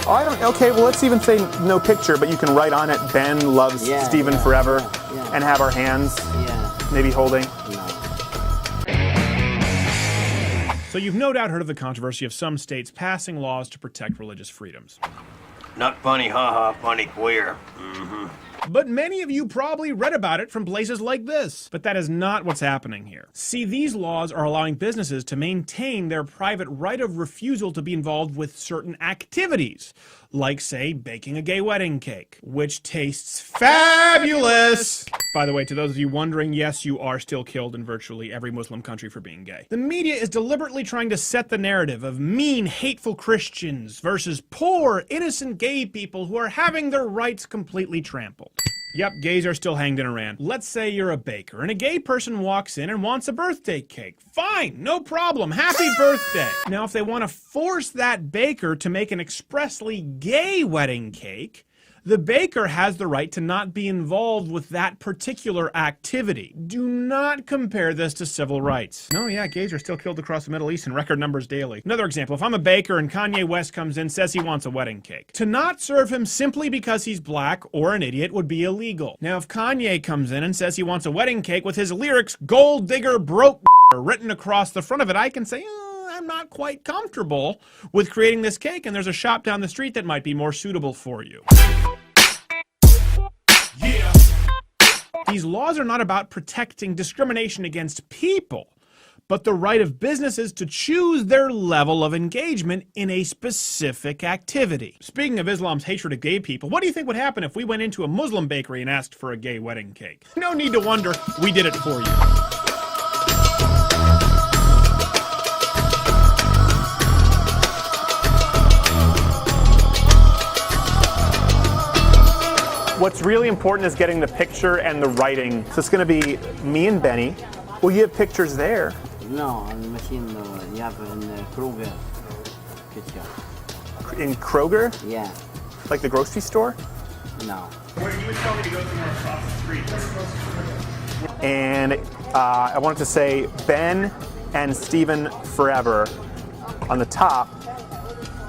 Oh, I don't. Okay, well, let's even say no picture, but you can write on it, Ben loves Stephen forever, and have our hands maybe holding. So you've no doubt heard of the controversy of some states passing laws to protect religious freedoms. Not funny, haha, funny queer. But many of you probably read about it from places like this. But that is not what's happening here. See, these laws are allowing businesses to maintain their private right of refusal to be involved with certain activities, like, say, baking a gay wedding cake, which tastes fabulous! By the way, to those of you wondering, yes, you are still killed in virtually every Muslim country for being gay. The media is deliberately trying to set the narrative of mean, hateful Christians versus poor, innocent gay people who are having their rights completely trampled. Yep, gays are still hanged in Iran. Let's say you're a baker and a gay person walks in and wants a birthday cake. Fine, no problem, happy birthday. Now, if they want to force that baker to make an expressly gay wedding cake, the baker has the right to not be involved with that particular activity. Do not compare this to civil rights. No, yeah, gays are still killed across the Middle East in record numbers daily. Another example, if I'm a baker and Kanye West comes in, says he wants a wedding cake, to not serve him simply because he's black or an idiot would be illegal. Now, if Kanye comes in and says he wants a wedding cake with his lyrics, gold digger broke written across the front of it, I can say, I'm not quite comfortable with creating this cake, and there's a shop down the street that might be more suitable for you. Yeah. These laws are not about protecting discrimination against people, but the right of businesses to choose their level of engagement in a specific activity. Speaking of Islam's hatred of gay people, what do you think would happen if we went into a Muslim bakery and asked for a gay wedding cake? No need to wonder, we did it for you. What's really important is getting the picture and the writing. So it's going to be me and Benny. Well, you have pictures there. No, on the machine you have in Kroger picture. In Kroger? Yeah. Like the grocery store? No. Where you would tell me to go somewhere across the street. And I wanted to say Ben and Stephen forever on the top.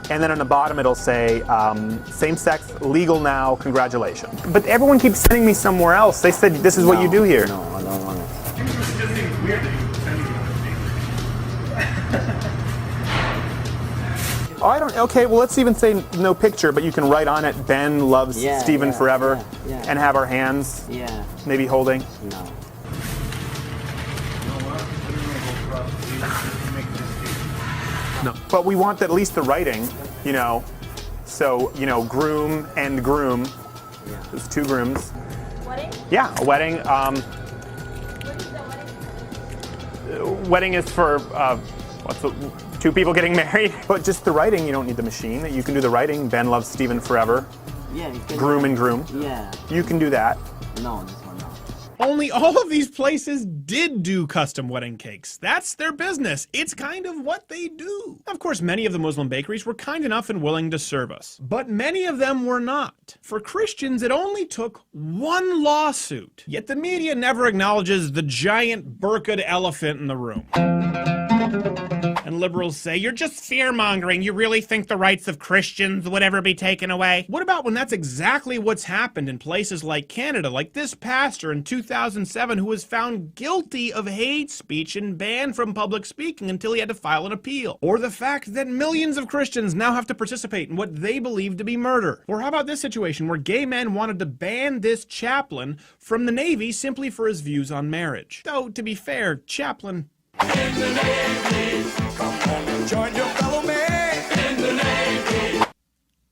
And then on the bottom it'll say, same-sex, legal now, congratulations. But everyone keeps sending me somewhere else. They said this is what you do here. No, I don't want it. It just seems weird that you would send me Oh, I don't, okay, well, let's even say no picture, but you can write on it, Ben loves Stephen forever, and have our hands maybe holding. No. No. But we want at least the writing, you know, so, you know, groom and groom. Yeah. There's two grooms. Wedding? Yeah, a wedding. What is the wedding? Wedding is for, two people getting married. But just the writing, you don't need the machine. You can do the writing, Ben loves Stephen forever. Yeah, you can. Groom and groom. Yeah. You can do that. No, this one no. Only all of these places did do custom wedding cakes. That's their business. It's kind of what they do. Of course, many of the Muslim bakeries were kind enough and willing to serve us, but many of them were not. For Christians, it only took one lawsuit. Yet the media never acknowledges the giant burqa'd elephant in the room. And liberals say, you're just fear-mongering. You really think the rights of Christians would ever be taken away? What about when that's exactly what's happened in places like Canada, like this pastor in 2007 who was found guilty of hate speech and banned from public speaking until he had to file an appeal? Or the fact that millions of Christians now have to participate in what they believe to be murder? Or how about this situation where gay men wanted to ban this chaplain from the Navy simply for his views on marriage? Though, to be fair, chaplain... In the Navy, come on and join your fellow man. In the Navy.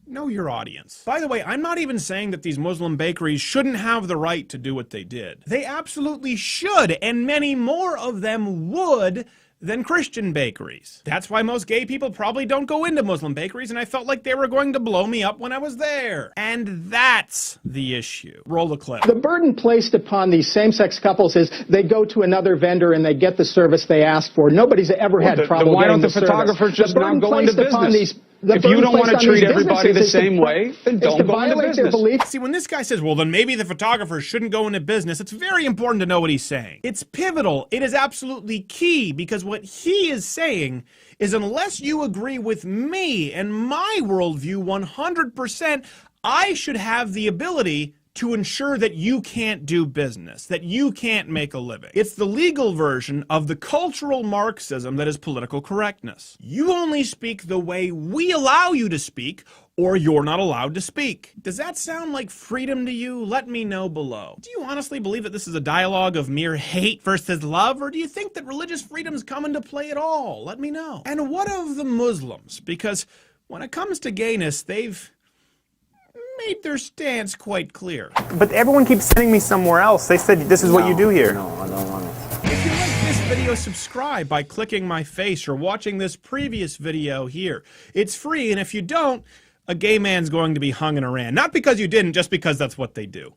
Know your audience. By the way, I'm not even saying that these Muslim bakeries shouldn't have the right to do what they did. They absolutely should, and many more of them would than Christian bakeries. That's why most gay people probably don't go into Muslim bakeries, and I felt like they were going to blow me up when I was there. And that's the issue. Roll the clip. The burden placed upon these same-sex couples is they go to another vendor and they get the service they asked for. Nobody's ever had trouble. Why don't getting the photographers service. just not go into business? The If you burden don't want to placed on treat these everybody the businesses is to same way, then is don't to go into violate their business. beliefs. See, when this guy says, well, then maybe the photographers shouldn't go into business, it's very important to know what he's saying. It's pivotal. It is absolutely key, because what he is saying is, unless you agree with me and my worldview 100%, I should have the ability to ensure that you can't do business, that you can't make a living. It's the legal version of the cultural Marxism that is political correctness. You only speak the way we allow you to speak, or you're not allowed to speak. Does that sound like freedom to you? Let me know below. Do you honestly believe that this is a dialogue of mere hate versus love, or do you think that religious freedoms come into play at all? Let me know. And what of the Muslims? Because when it comes to gayness, they've made their stance quite clear. But everyone keeps sending me somewhere else. They said this is what you do here. No, I don't want it. If you like this video, subscribe by clicking my face or watching this previous video here. It's free, and if you don't, a gay man's going to be hung in Iran. Not because you didn't, just because that's what they do.